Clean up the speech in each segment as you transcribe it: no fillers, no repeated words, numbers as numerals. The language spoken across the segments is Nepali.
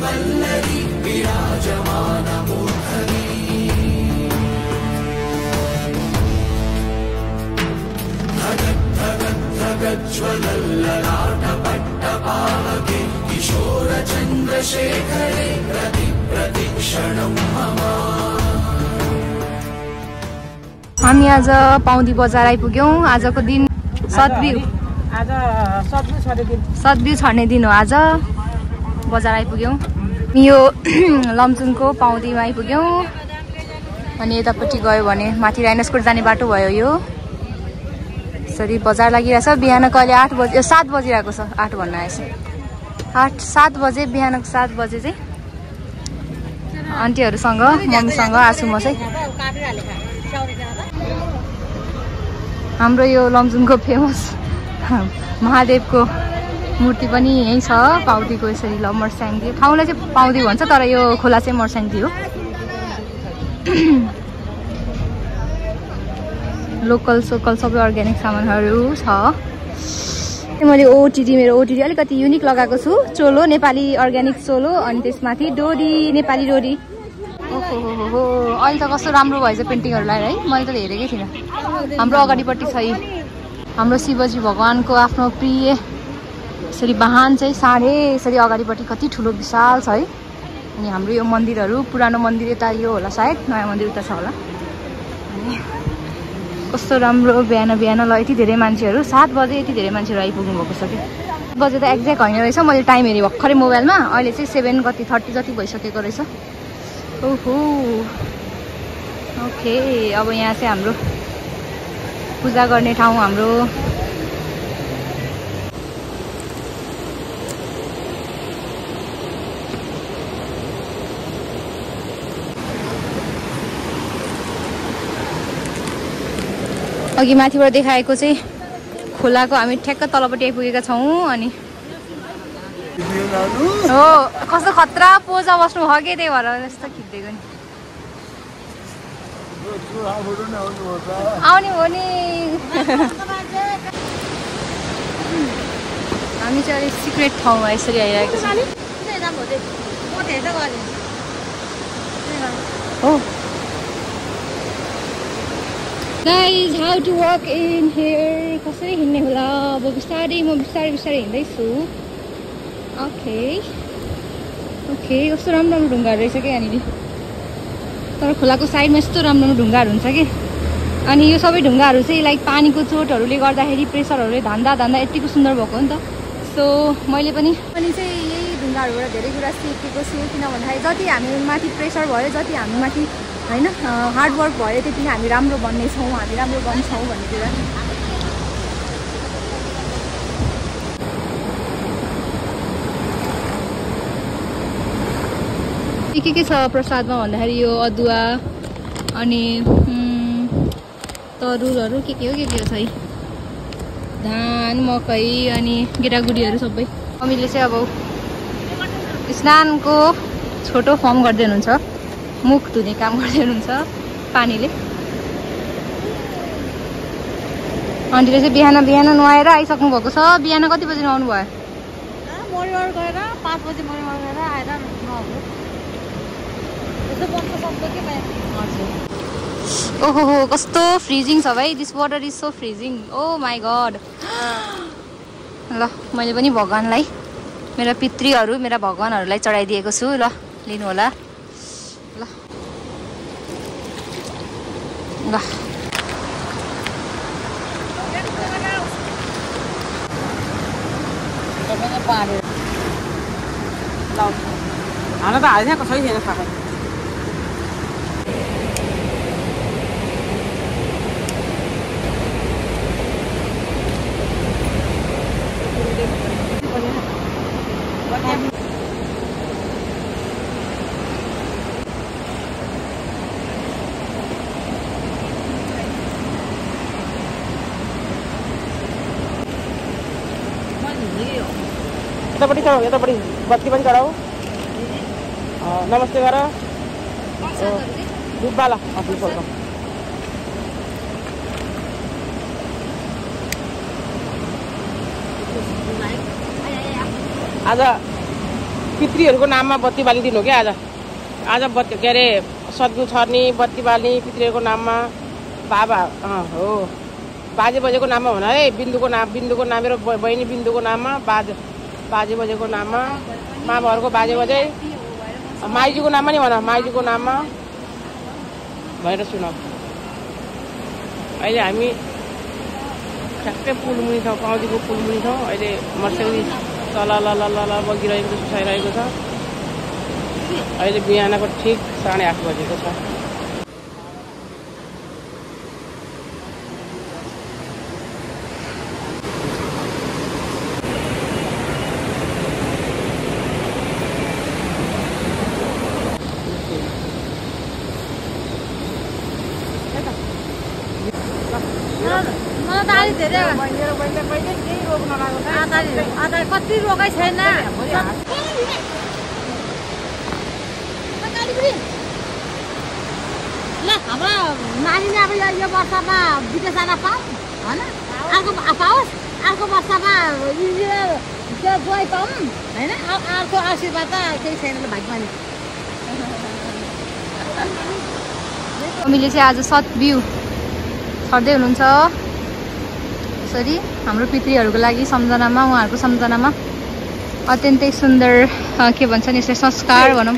वल्लरी विराजमानमूर्धनि धगज्ज्वलल्ललाटपट्टपावके किशोरचन्द्रशेखरे प्रतिक्षणं मम। हामी आज पाउँदी बजार आइपुग्यौं। आजको दिन सतबिउ छर्ने दिन हो। आज बजार आइपुग्यौं। यो लमजुङको पाउँदीमा आइपुग्यौं। अनि यतापट्टि गयो भने माथि राइनस्कोट जाने बाटो भयो। यो यसरी बजार लागिरहेछ। बिहानको अहिले 8 बजे 7 बजिरहेको छ। 8 भन्न आएछ। 7 बजे बिहानको 7 बजे चाहिँ आन्टीहरूसँग मम्मीसँग आसु म चाहिँ हाम्रो यो लमजुङको फेमस महादेवको मूर्ति पनि यही छ। पाउँदीको यसरी ल मर्स्याङदी ठाउँलाई चाहिँ पाउँदी भन्छ तर यो खोला चाहिँ मर्स्याङदी हो। लोकल सोकल सबै अर्ग्यानिक सामानहरू छ। मैले ओटिडी मेरो ओटिडी अलिकति युनिक लगाएको छु। चोलो नेपाली अर्ग्यानिक चोलो अनि त्यसमाथि डोरी नेपाली डोरी। ओहो हो अहिले त कस्तो राम्रो भएछ पेन्टिङहरूलाई है। मैले त हेरेकै थिइनँ। हाम्रो अगाडिपट्टि छ हाम्रो शिवजी भगवानको आफ्नो प्रिय यसरी वाहन चाहिँ साढे यसरी अगाडिपट्टि कति ठुलो विशाल छ है। अनि हाम्रो यो मन्दिरहरू पुरानो मन्दिर यता यो होला सायद नयाँ मन्दिर उता छ होला। अनि कस्तो राम्रो बिहान बिहान ल यति धेरै मान्छेहरू 7 बजे यति धेरै मान्छेहरू आइपुग्नु भएको छ कि 7 बजे त एक्ज्याक्ट होइन रहेछ। मैले टाइम हेरेँ भर्खरै मोबाइलमा। अहिले चाहिँ 7:30 जति भइसकेको रहेछ। ओहो ओके अब यहाँ चाहिँ हाम्रो पूजा गर्ने ठाउँ हाम्रो अघि माथिबाट देखाएको चाहिँ खोलाको हामी ठ्याक्क तलपट्टि आइपुगेका छौँ। अनि हो कस्तो खतरा पोजा बस्नु भयो कि त्यही भएर यस्तो खिच्दिएको नि। आउने हो नि हामी चाहिँ अलिक सिक्रेट ठाउँमा यसरी आइरहेको छ। हो Guys, how to walk in here? कसरी हिँड्ने होला? अब बिस्तारै म बिस्तारै हिँड्दैछु। ओके ओके कस्तो राम्रो राम्रो ढुङ्गाहरू रहेछ क्या यहाँनिर। तर खोलाको साइडमा यस्तो राम्रो राम्रो ढुङ्गाहरू हुन्छ कि। अनि यो सबै ढुङ्गाहरू चाहिँ लाइक पानीको चोटहरूले गर्दाखेरि प्रेसरहरूले धान्दा यतिको सुन्दर भएको हो नि त। सो मैले पनि चाहिँ यही ढुङ्गाहरूबाट धेरै कुरा सिकेको छु। किन भन्दाखेरि जति हामी माथि प्रेसर भयो जति हामी माथि होइन हार्डवर्क भयो त्यति हामी राम्रो बन्नेछौँ हामी राम्रो बन्छौँ भन्ने कुरा। के छ प्रसादमा भन्दाखेरि यो अदुवा अनि तरुलहरू के हो छ है। धान मकै अनि गेडागुडीहरू सबै। मम्मीले चाहिँ अब स्नानको छोटो फर्म गर्दै हुनुहुन्छ। मुख धुने काम गर्दै हुनुहुन्छ पानीले। आन्टीले चाहिँ बिहान बिहान नुहाएर आइसक्नु भएको छ। बिहान कति बजी नुहाउनु भयो? मर्निङ वाक गएर 5 बजी मर्निङ वाक गरेर आएर नुहाउनु। ओहो हो कस्तो फ्रिजिङ छ भाइ। This water is so freezing. Oh my god. ल मैले पनि भगवानलाई मेरा पितृहरू मेरा भगवानहरूलाई चढाइदिएको छु। ल लिनु होला। ल ल हाल्न त हाल्छ कसै छैन खाएको। यतापट्टि चढाऊ यतापट्टि बत्ती पनि चढाऊ। नमस्ते गर दुधवाला आज पितृहरूको नाममा बत्ती बालिदिनु हो क्या आज बत्ती के अरे सद्गु छर्नी बत्ती बाल्ने पितृहरूको नाममा बाबा हो बाजे बजेको नाममा भन है बिन्दुको नाम मेरो बहिनी बिन्दुको नाममा बाजे बजेको नाममा मामाहरूको बाजे बजे माइजूको नाममा नि भन माइजूको नाममा भनेर सुनाऊ। अहिले हामी ठ्याक्कै पुलमुनि छौँ पाउँदीको पुलमुनि छौँ। अहिले मर्सेली तल ल बगिरहेको छ सुसाइरहेको छ। अहिले बिहानको ठिक 8:30 बजेको छ। कति रोकै छैन। ल हाम्रो नानीले अब यो वर्षमा विदेश जान पाऊँ होइन अर्को पाओस् अर्को वर्षमा इन्जिनियर त्यो जोइ पाऊँ होइन अर्को आशीर्वाद त केही छैन भाग्यमानी। मम्मीले चाहिँ आज सतबिउ छर्दै हुनुहुन्छ यसरी हाम्रो पितृहरूको लागि सम्झनामा उहाँहरूको सम्झनामा अत्यन्तै सुन्दर के भन्छन् यसलाई संस्कार भनौँ।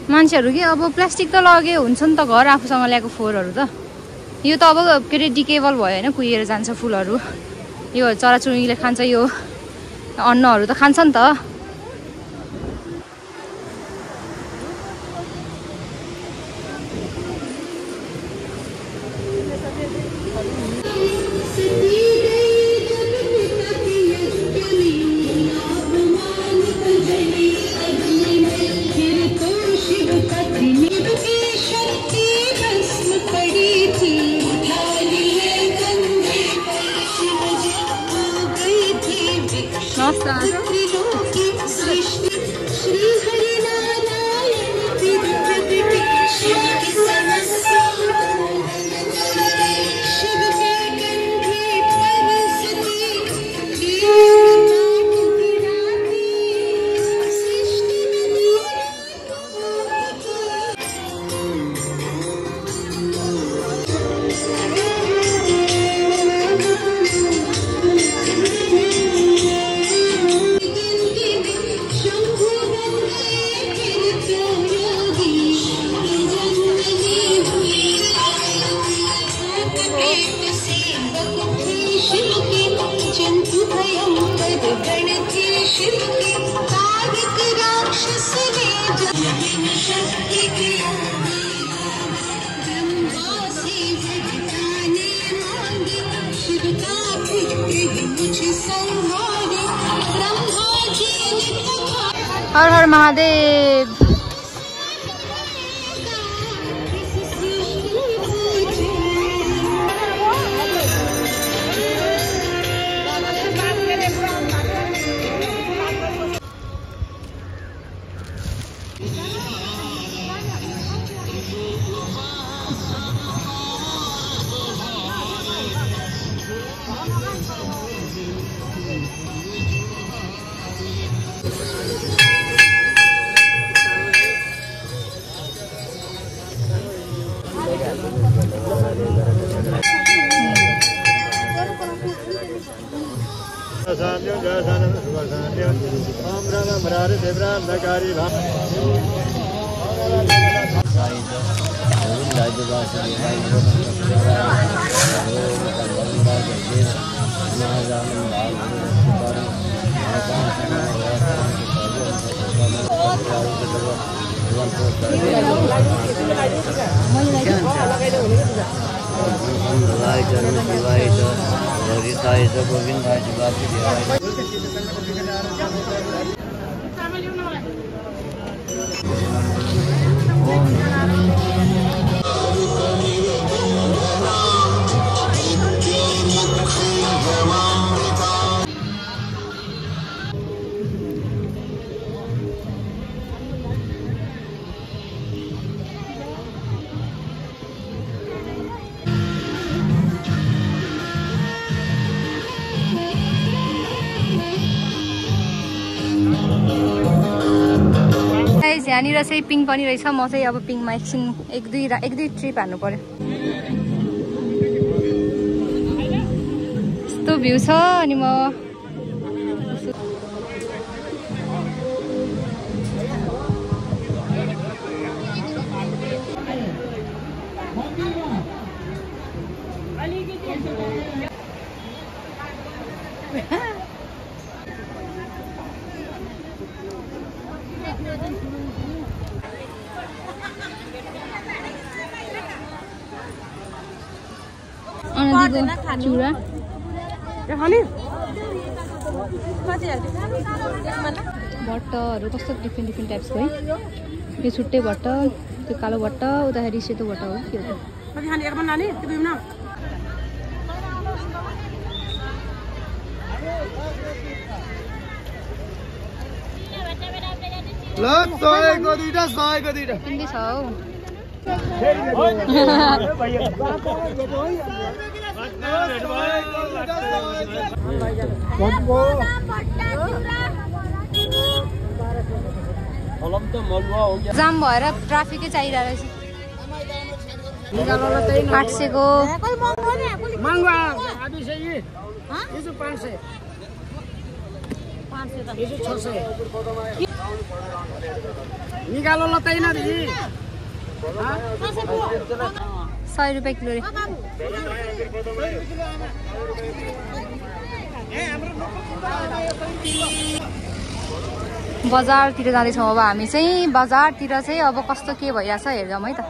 मान्छेहरू के अब प्लास्टिक त लगे हुन्छ नि त घर आफूसँग ल्याएको फोहोरहरू त यो त अब के अरे डिकेबल भयो होइन कुहिएर जान्छ फुलहरू। यो चराचुरुङ्गीले खान्छ यो अन्नहरू त खान्छ नि त। हर हर महादेव। यहाँनिर चाहिँ पिङ पनि रहेछ। म चाहिँ अब पिङमा एकछिन एक दुई ट्रिप हान्नु पर्यो। यस्तो भ्यू छ अनि म चुरा भट्टहरू कस्तो डिफ्रेन्ट टाइप्सको है। यो छुट्टै भट्ट, त्यो कालो भट्ट, उताखेरि सेतो भट्ट हो के हो। किन्दै छ हौ। जाम भएर ट्राफिकै चाहिरहेको रहेछ। 800 को निकालो लतैन दिदी 100 रुपैयाँ किलो रे। बजारतिर जाँदैछौँ अब हामी चाहिँ। बजारतिर चाहिँ अब कस्तो के भइरहेछ हेर्छौँ है त।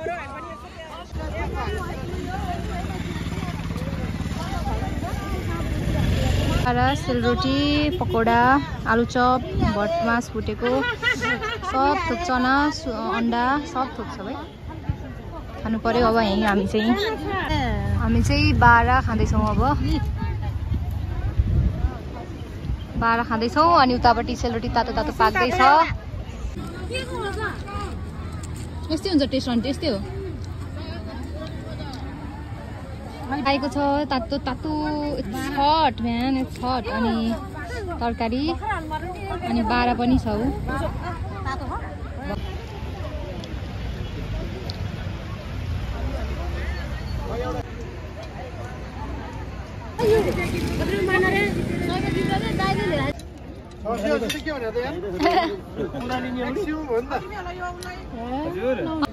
सेलरोटी, पकौडा, आलुचप, भटमास फुटेको सब थोक, चना, अन्डा सब थोक छ भाइ। खानु पर्यो अब यहीँ। हामी चाहिँ 12 खाँदैछौँ अब। 12 खाँदैछौँ अनि उतापट्टि सेलरोटी तातो तातो पाक्दैछ। यस्तै हुन्छ टेस्ट अनि त्यस्तै हो। आएको छ तातो तातो छट बिहान छट अनि तरकारी अनि 12 पनि छ।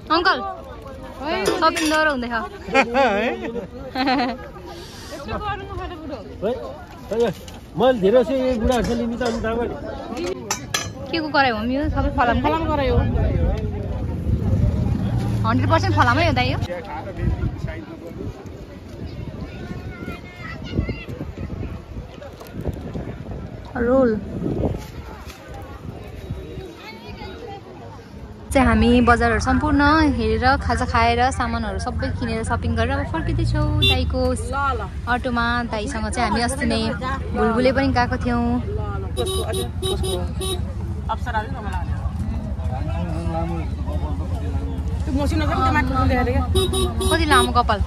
अंकल शपिङ गरेर हुँदैछ मैले धेरै चाहिँ बुढाहरुले मिताउनु थाहा भयो के को गरायो हम यो सबै फलाम गरायो 100% फलामै हो दाइ यो रोल चाहिँ हामी बजारहरु सम्पूर्ण हेरेर खाजा खाएर सामानहरु सबै किनेर शपिङ गरेर अब फर्किँदै छौं दाइको अटोमा दाइसँग चाहिँ हामी अस्ति नै बुलबुले पनि गएको थियौं कति लामो कपाल